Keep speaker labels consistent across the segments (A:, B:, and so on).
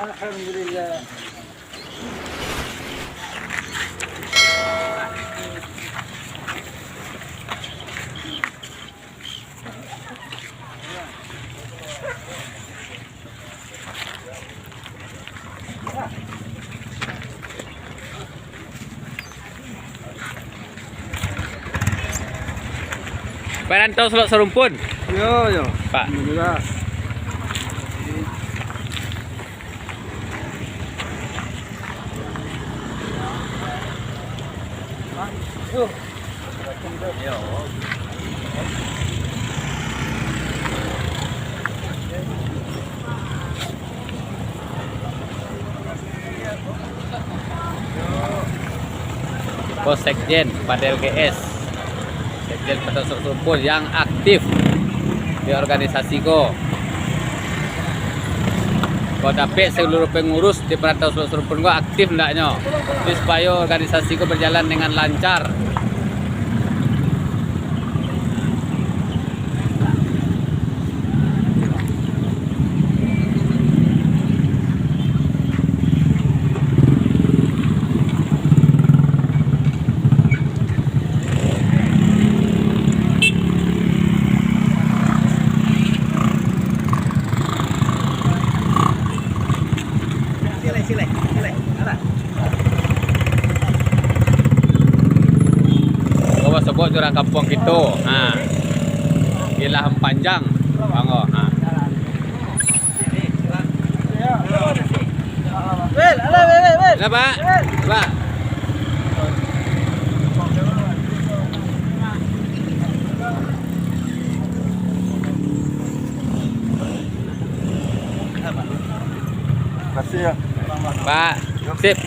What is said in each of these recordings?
A: Alhamdulillah.
B: Perantau Selok Serumpun.
A: Yo.
B: Pak.
A: Alhamdulillah.
B: Pos Sekjen pada LGS. Sekjen Perantau Selok Serumpun yang aktif di organisasi Kok dapet seluruh pengurus di Perantau Selok Serumpun Kok aktif ndaknya. Jadi supaya organisasi Kok berjalan dengan lancar.
A: Sile. Ada.
B: Bawa sebut jurang kampung kita. Ha. Gila panjang. Banggo. Ha.
A: Wel.
B: Lah, Pak. Pak.
A: Kasih ya.
B: Pak. Sip.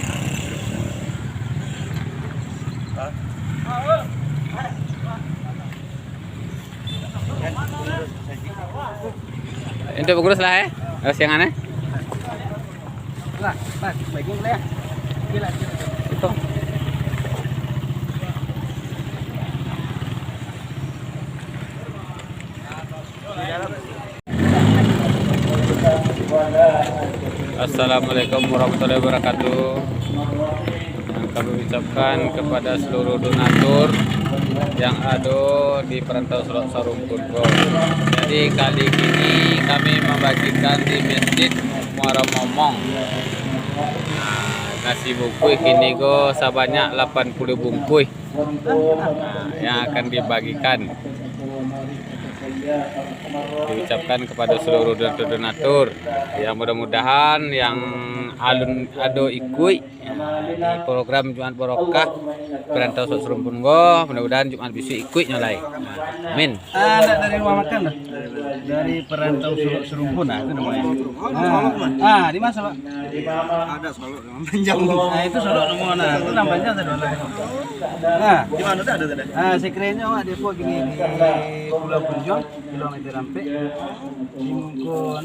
B: Untuk pengurus lah siangannya.
A: Lah, Mas, bagian ya. Gila.
B: Itu. Assalamualaikum warahmatullahi wabarakatuh. Yang kami ucapkan kepada seluruh donatur yang ada di Perantau Selok Serumpun Kok. Jadi kali ini kami membagikan di Masjid Muara Momong. Nasi bungkus kini go sebanyak 80 bungkus yang akan dibagikan. Diucapkan kepada seluruh donatur yang mudah-mudahan yang alun ado ikut di program Jumat Barokah Perantau Selok Serumpun Kok, mudah-mudahan Jumat besok ikut nyolai. Amin.
A: Dari rumah makan dah. Dari Perantau Selok Serumpun itu namanya. Di mana, Pak? Ada Solok nama panjang. Nah, itu Solok nama itu nama panjang ada. Nah, di mana ada tadi? Sekretnya Pak depo gini di Pulau Punjong, kilometer sampai di Mungko